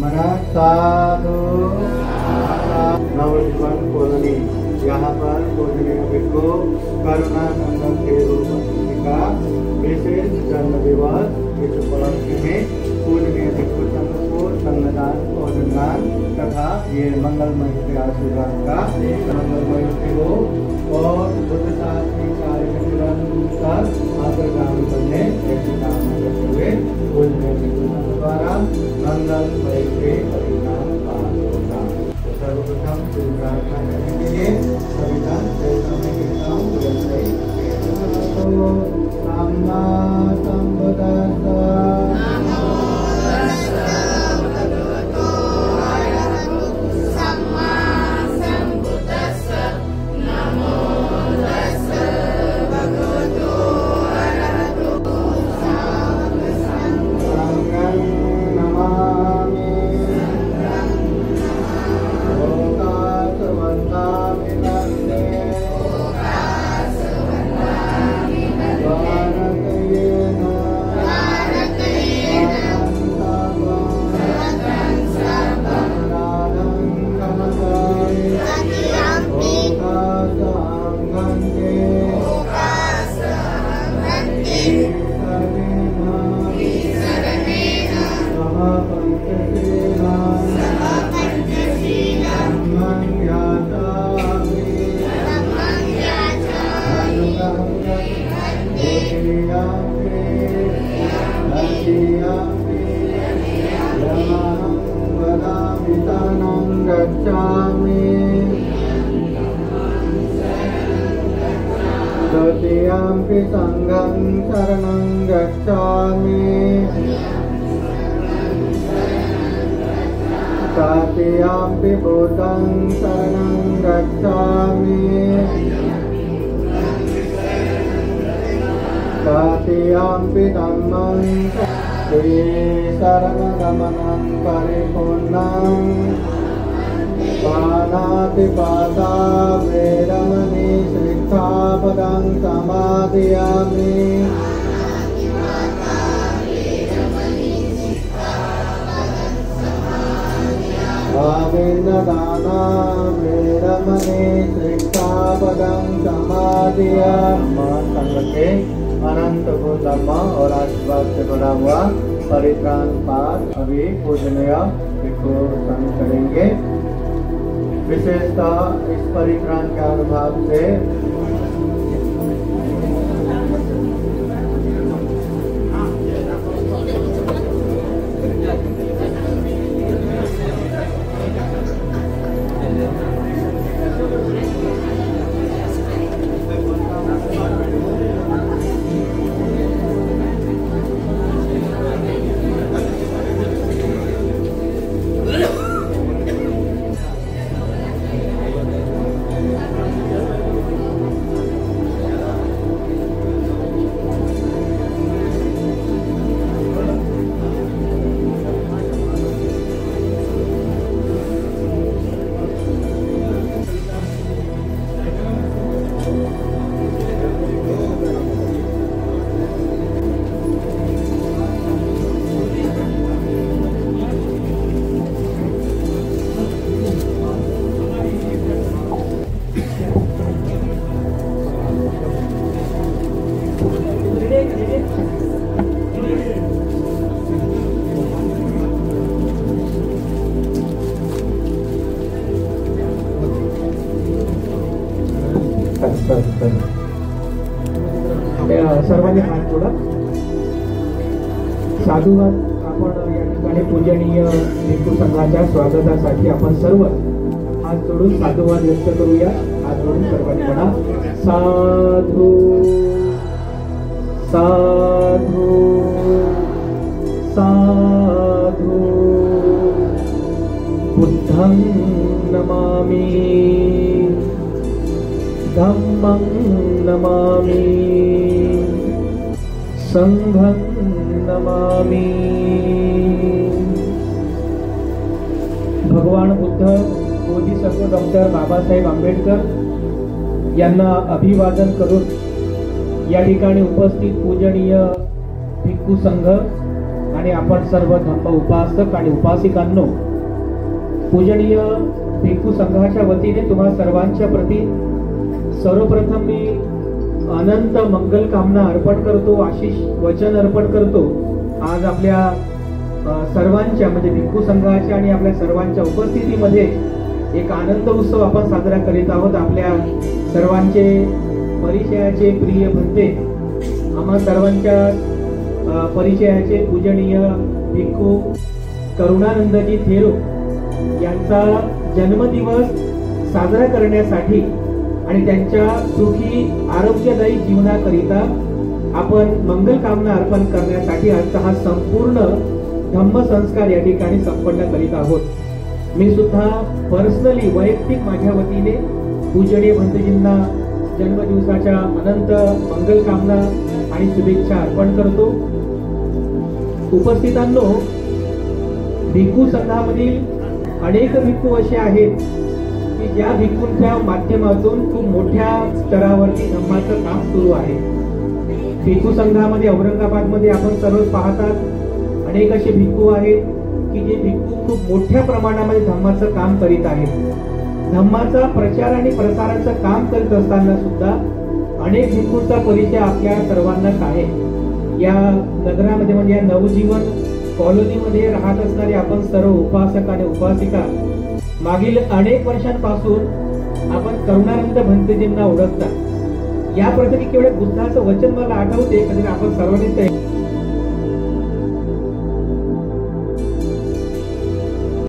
मना साधु नवजीवन कॉलोनी। यहाँ पर पूजनीय भिक्षु करुणानंदन के रूप का विशेष जन्म दिवस इस उपलक्ष्य में पूजनीय भिक्षु संघ को संगदान भोजनदान तथा ये मंगलमय के आशीर्वाद का मंगलमय हो और बुद्ध शास्त्री कार्य में निरंतर अग्रगामी बनने ऐसी कामना करते हुए पूजनीय भिक्षु संघ द्वारा मंगलमय के परिणाम प्राप्त होगा। सर्वप्रथम प्रार्थना करने के लिए संविधान समय कहता हूँ सम्मा संबुद्धास्सा द्वितीयम्पि संघं शरणं गच्छामि तृतीयम्पि बुद्धं शरणं गच्छामि तृतीयम्पि धम्मं शरणगमनं परिपूर्णं पाणातिपाता वेदमणि शिक्षापदं समादयामि अविन्नदाना वेदमणि शिक्षापदं समादयामि। संघ के अनंत को धर्म और आशीर्वाद से बना हुआ परित्राण पाठ अभी पूजनीय भिक्षु संघ करेंगे। विशेषतः इस परित्राण के अनुभव से सर्वांनी हात जोडा। साधुवाद आपण या ठिकाणी पूजनीय भिक्षू संघाच्या स्वागतासाठी आपण सर्व हात जोडून साधुवाद व्यक्त करूया। हात जोडून सर्वांनी म्हणा साधू साधू साधू बुद्धं नमामि धम्मं नमामि संघं नमामि। भगवान बुद्ध बोधिसत्व डॉक्टर बाबासाहेब आंबेडकर यांना अभिवादन करून या ठिकाणी उपस्थित पूजनीय भिक्षू संघ आणि आपण सर्व धम्म उपासक आणि उपासिकांनो, पूजनीय भिक्खू संघाच्या वतीने तुम्हा सर्वांच्या प्रती सर्वप्रथम मी अनंत मंगल कामना अर्पण करतो, आशीष वचन अर्पण करतो। आज आपल्या सर्वांच्या म्हणजे भिक्खू संघाच्या आणि आपल्या सर्वांच्या उपस्थितीमध्ये एक आनंद उत्सव आपण साजरा करीत आहोत। आपल्या सर्वांचे परिचयाचे प्रिय भंते, आम्हा सर्वांच्या परिचयाचे पूजनीय भिक्खू करुणानंदजी थेरो यांचा जन्मदिवस साजरा करण्यासाठी आणि त्यांच्या सुखी आरोग्यदायी जीवनाकरिता आपण मंगल कामना अर्पण करण्यासाठी आजचा हा संपूर्ण धम्म संस्कार या ठिकाणी संपन्न करीत आहोत। मी सुद्धा पर्सनली वैयक्तिक माझ्या वतीने पूजनीय भंतेजींना जन्मदिवसाच्या अनंत मंगल कामना आणि शुभेच्छा अर्पण करतो। उपस्थितांनो, भिक्खू संघामधील अनेक भिक्खू असे आहेत की ज्या भिक्खूंच्या माध्यमातून खूप मोठ्या स्तरावरती धम्माचं काम सुरू आहे। भिक्खू संघामध्ये औरंगाबादमध्ये आपण सर्व पाहतात अनेक असे भिक्खू आहेत की जे भिक्खू खूप मोठ्या प्रमाणामध्ये धम्माचं काम करीत आहेत। धम्माचा प्रचार आणि प्रसाराचं काम करत असताना सुद्धा अनेक भिक्खूंचा परिचय आपल्या सर्वांनाच आहे। या नगरामध्ये म्हणजे या नवजीवन कॉलनीमध्ये राहत असणारे आपण सर्व उपासक आणि उपासिका मागील अनेक वर्षांपासून आपण करुणानंद भंतेजींना ओळखता। या प्रसंगी केवळ बुद्धाचं वचन मला आठवते, कधी आपण सर्वांनी